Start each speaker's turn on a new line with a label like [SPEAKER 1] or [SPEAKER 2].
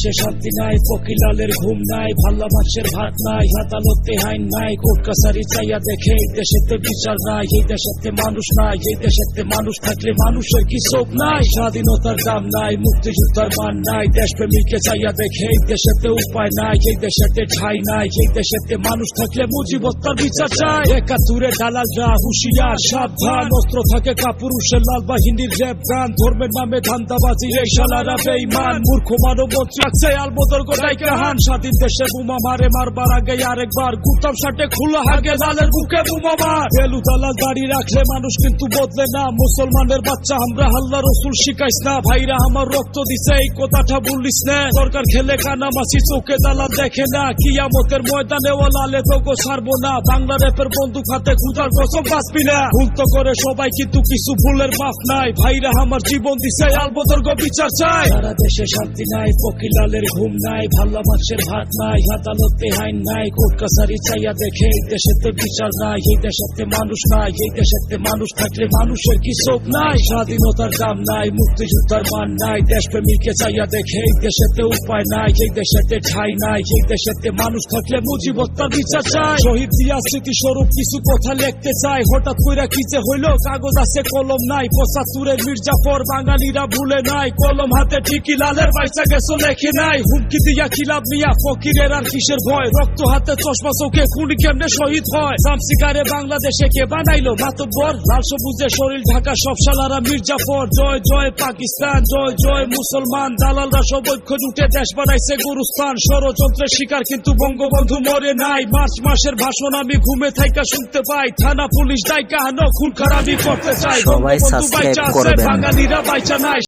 [SPEAKER 1] দেশে শান্তি নাই, ফকিলালের ঘুম নাই, ভাল্লা মাছের ভাত নাই, আদালতে আইন নাই, কোর্ট কাছারি চাইয়া দেখে এই দেশেতে বিচার নাই, এই দেশেতে মানুষ নাই, এই দেশেতে মানুষ থাকলে মানুষের কি চোখ নাই, স্বাধীনতার দাম নাই, মুক্তিযোদ্ধার মান নাই, দেশপ্রেমীকে চাইয়া দেখে এই দেশেতে উপায় নাই, এই দেশেতে ঠাই নাই, এই দেশেতে মানুষ থাকলে মুজিবত্তার বিচার চায়। একাত্তরে দালালরা হুশিয়ার সাবধান, অস্ত্র থাকে কাপুরুষের লাল বাহিনীর র্যাব গান, ধর্মের নামে ধান্দাবাজি এই শালারা বেঈমান, মূর্খ মানব রাখছে আলবদর গোটাই কাহান, স্বাধীন দেশে বোমা মারে, মারবার আগে আরেকবার গুতাম শার্টে খোলা হাগে লালের বুকে বোমা মার, বেলু দালাল দাড়ি রাখলে মানুষ কিন্তু বদলে না, মুসলমানের বাচ্চা আমরা আল্লাহ রসুল শিখাইস না, ভাইরা আমার রক্ত দিছে এই কথাটা বলিস না, সরকার খেলে কানামাছি চোখে দালাল দেখে না, কিয়ামতের ময়দানে ও লালে তোকে ছাড়বো না, বাংলা র্যাপের বন্দুক হাতে খুদার কসম বাঁচবি না, ভুল তো করে সবাই কিন্তু কিছু ভুলের মাফ নাই, ভাইরা আমার জীবন দিছে আলবদর গো বিচার চাই। সারা দেশে শান্তি নাই, ফকিলালের ঘুম নাই, ভাল্লা মাছের ভাত নাই, আদালতে আইন নাই, কোর্ট কাছারি চাইয়া দেখে এই দেশেতে বিচার নাই, এই দেশেতে মানুষ নাই, এই দেশেতে মানুষ থাকলে মানুষের কি চোখ নাই, স্বাধীনতার দাম নাই, মুক্তিযোদ্ধার মান নাই, দেশপ্রেমীকে চাইয়া দেখে এই দেশেতে উপায় নাই, এই দেশেতে ঠাই নাই, এই দেশেতে মানুষ থাকলে মুজিবত্তার বিচার চাই। শহীদ জিয়া স্মৃতিস্বরূপ কিছু কথা লিখতে চাই, হঠাৎ কইরা কি যে হইল, কাগজ আছে কলম নাই, ৭৫-এর মির্জাফর বাঙালিরা ভুলে নাই, কলম হাতে ঠিকই লালের বাইসা গেছো লেখে নাই, হুমকি দিয়া খিলাপ নিয়া ফকিরের আর কিসের ভয়, রক্ত হাতে চশমা চোখে খুনি কেমনে শহীদ হয়, শামসিকারে বাংলাদেশে কে বানাইলো মাতব্বর, লাল সবুজে শরীর ঢাকা সব শালারা মির্জাফর, জয় জয় পাকিস্তান, জয় জয় মুসলমান, দালালরা সব ঐক্য জুটে দেশ বানাইছে গুরুস্থান, ষড়যন্ত্রের শিকার কিন্তু বঙ্গবন্ধু মরে নাই, মার্চ মাসের ভাষণ আমি ঘুমে থাইকা শুনতে পাই, থানা পুলিশ দায়িকা হানো খুন খারাপি করতে চাই,
[SPEAKER 2] সবাই সাবস্ক্রাইব করবেন।
[SPEAKER 1] বাঙালিরা বাইচা নাই।